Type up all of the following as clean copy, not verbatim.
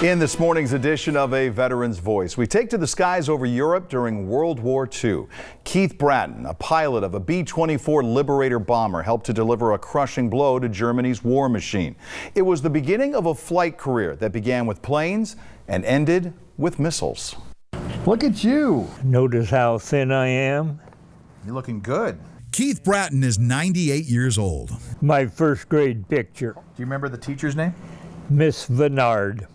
In this morning's edition of A Veteran's Voice, we take to the skies over Europe during World War II. Keith Bratton, a pilot of a B-24 Liberator bomber, helped to deliver a crushing blow to Germany's war machine. It was the beginning of a flight career that began with planes and ended with missiles. Look at you. Notice how thin I am? You're looking good. Keith Bratton is 98 years old. My first grade picture. Do you remember the teacher's name? Miss Venard.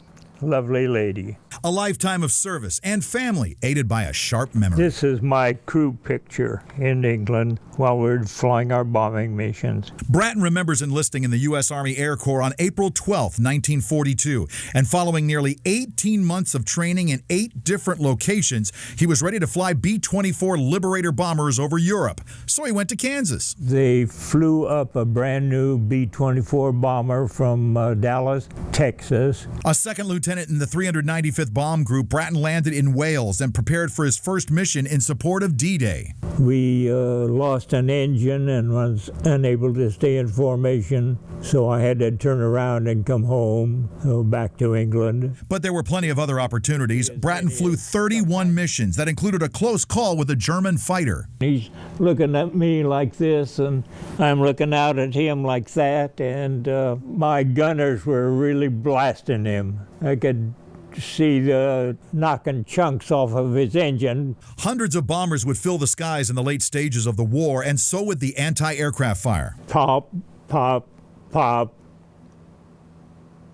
Lovely lady. A lifetime of service and family aided by a sharp memory. This is my crew picture in England while we're flying our bombing missions. Bratton remembers enlisting in the U.S. Army Air Corps on April 12, 1942, and following nearly 18 months of training in 8 different locations, he was ready to fly B-24 Liberator bombers over Europe. So he went to Kansas. They flew up a brand new B-24 bomber from Dallas, Texas. A second lieutenant in the 395th Bomb Group, Bratton landed in Wales and prepared for his first mission in support of D-Day. We lost an engine and was unable to stay in formation, so I had to turn around and come home, back to England. But there were plenty of other opportunities. Bratton flew 31 missions that included a close call with a German fighter. He's looking at me like this, and I'm looking out at him like that, and my gunners were really blasting him. I could see the knocking chunks off of his engine. Hundreds of bombers would fill the skies in the late stages of the war, and so would the anti-aircraft fire. Pop, pop, pop.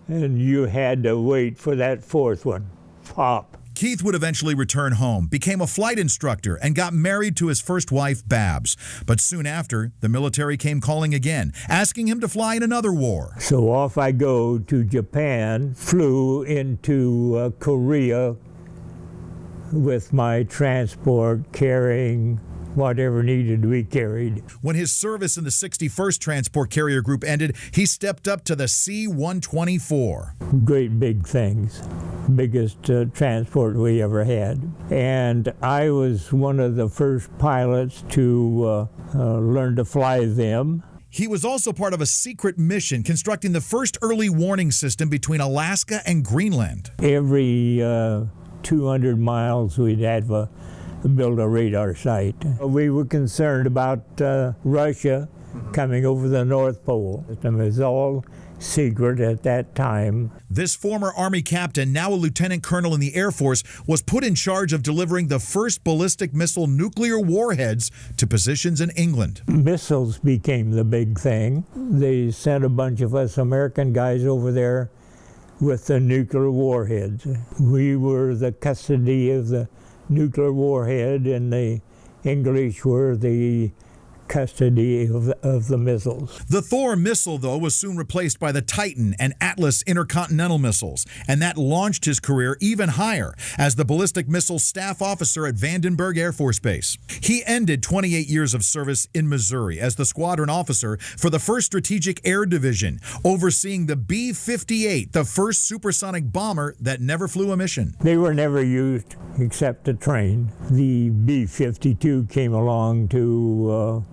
And you had to wait for that fourth one. Pop. Keith would eventually return home, became a flight instructor, and got married to his first wife, Babs. But soon after, the military came calling again, asking him to fly in another war. So off I go to Japan, flew into Korea with my transport carrying whatever needed to be carried. When his service in the 61st Transport Carrier Group ended, he stepped up to the C-124. Great big things. Biggest transport we ever had. And I was one of the first pilots to learn to fly them. He was also part of a secret mission constructing the first early warning system between Alaska and Greenland. Every 200 miles we'd have build a radar site. We were concerned about Russia coming over the North Pole. It was all secret at that time. This former Army captain, now a lieutenant colonel in the Air Force, was put in charge of delivering the first ballistic missile nuclear warheads to positions in England. Missiles became the big thing. They sent a bunch of us American guys over there with the nuclear warheads. We were the custody of the nuclear warhead, and the English were the custody of the missiles. The Thor missile, though, was soon replaced by the Titan and Atlas intercontinental missiles, and that launched his career even higher as the ballistic missile staff officer at Vandenberg Air Force Base. He ended 28 years of service in Missouri as the squadron officer for the 1st Strategic Air Division, overseeing the B-58, the first supersonic bomber that never flew a mission. They were never used except to train. The B-52 came along to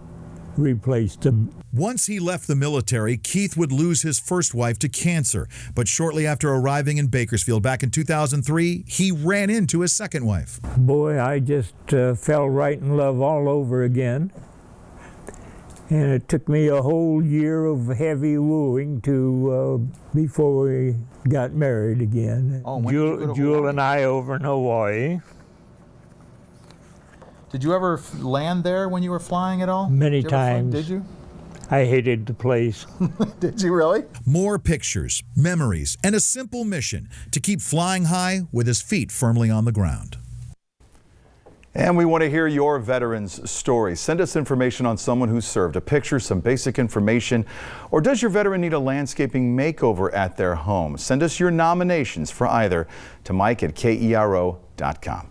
replaced them. Once he left the military, Keith would lose his first wife to cancer. But shortly after arriving in Bakersfield back in 2003, he ran into his second wife. Boy, I just fell right in love all over again. And it took me a whole year of heavy wooing to before we got married again. Oh, when did you go to Jewel Hawaii? and I over in Hawaii. Did you ever land there when you were flying at all? Many times. Did you? I hated the place. Did you really? More pictures, memories, and a simple mission to keep flying high with his feet firmly on the ground. And we want to hear your veterans' stories. Send us information on someone who served, a picture, some basic information, or does your veteran need a landscaping makeover at their home? Send us your nominations for either to Mike@KERO.com.